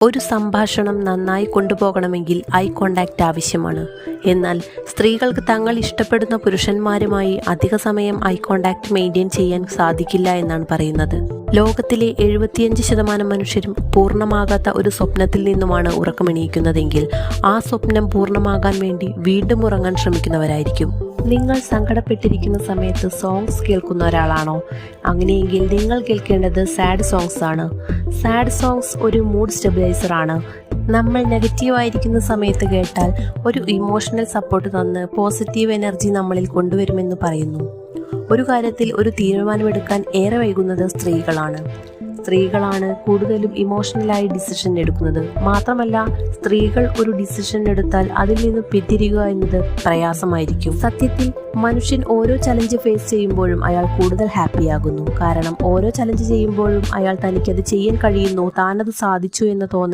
ഒരു സംഭാഷണം നന്നായി കൊണ്ടുപോകണമെങ്കിൽ ഐ കോണ്ടാക്റ്റ് ആവശ്യമാണ്. എന്നാൽ സ്ത്രീകൾക്ക് തങ്ങൾ ഇഷ്ടപ്പെടുന്ന പുരുഷന്മാരുമായി അധിക സമയം ഐ കോണ്ടാക്റ്റ് മെയിൻറ്റെയിൻ ചെയ്യാൻ സാധിക്കില്ല എന്നാണ് പറയുന്നത്. ലോകത്തിലെ 75% മനുഷ്യരും പൂർണ്ണമാകാത്ത ഒരു സ്വപ്നത്തിൽ നിന്നുമാണ് ഉറക്കമെണീക്കുന്നതെങ്കിൽ ആ സ്വപ്നം പൂർണ്ണമാകാൻ വേണ്ടി വീണ്ടും ഉറങ്ങാൻ ശ്രമിക്കുന്നവരായിരിക്കും. നിങ്ങൾ സങ്കടപ്പെട്ടിരിക്കുന്ന സമയത്ത് സോങ്സ് കേൾക്കുന്ന ഒരാളാണോ? അങ്ങനെയെങ്കിൽ നിങ്ങൾ കേൾക്കേണ്ടത് സാഡ് സോങ്സ് ആണ്. സാഡ് സോങ്സ് ഒരു മൂഡ് സ്റ്റെബിലൈസർ ആണ്. നമ്മൾ നെഗറ്റീവായിരിക്കുന്ന സമയത്ത് കേട്ടാൽ ഒരു ഇമോഷണൽ സപ്പോർട്ട് തന്ന് പോസിറ്റീവ് എനർജി നമ്മളിൽ കൊണ്ടുവരുമെന്ന് പറയുന്നു. ഒരു കാര്യത്തിൽ ഒരു തീരുമാനമെടുക്കാൻ ഏറെ വൈകുന്നത് സ്ത്രീകളാണ് കൂടുതലും ഇമോഷണലായി ഡിസിഷൻ എടുക്കുന്നത്. മാത്രമല്ല, സ്ത്രീകൾ ഒരു ഡിസിഷൻ എടുത്താൽ അതിൽ നിന്ന് പിന്തിരിയുക എന്നത് പ്രയാസമായിരിക്കും. സത്യത്തിൽ മനുഷ്യൻ ഓരോ ചലഞ്ച് ഫേസ് ചെയ്യുമ്പോഴും അയാൾ കൂടുതൽ ഹാപ്പിയാകുന്നു. കാരണം ഓരോ ചലഞ്ച് ചെയ്യുമ്പോഴും അയാൾ തനിക്കത് ചെയ്യാൻ കഴിയുന്നു, താനത് സാധിച്ചു എന്ന തോന്നൽ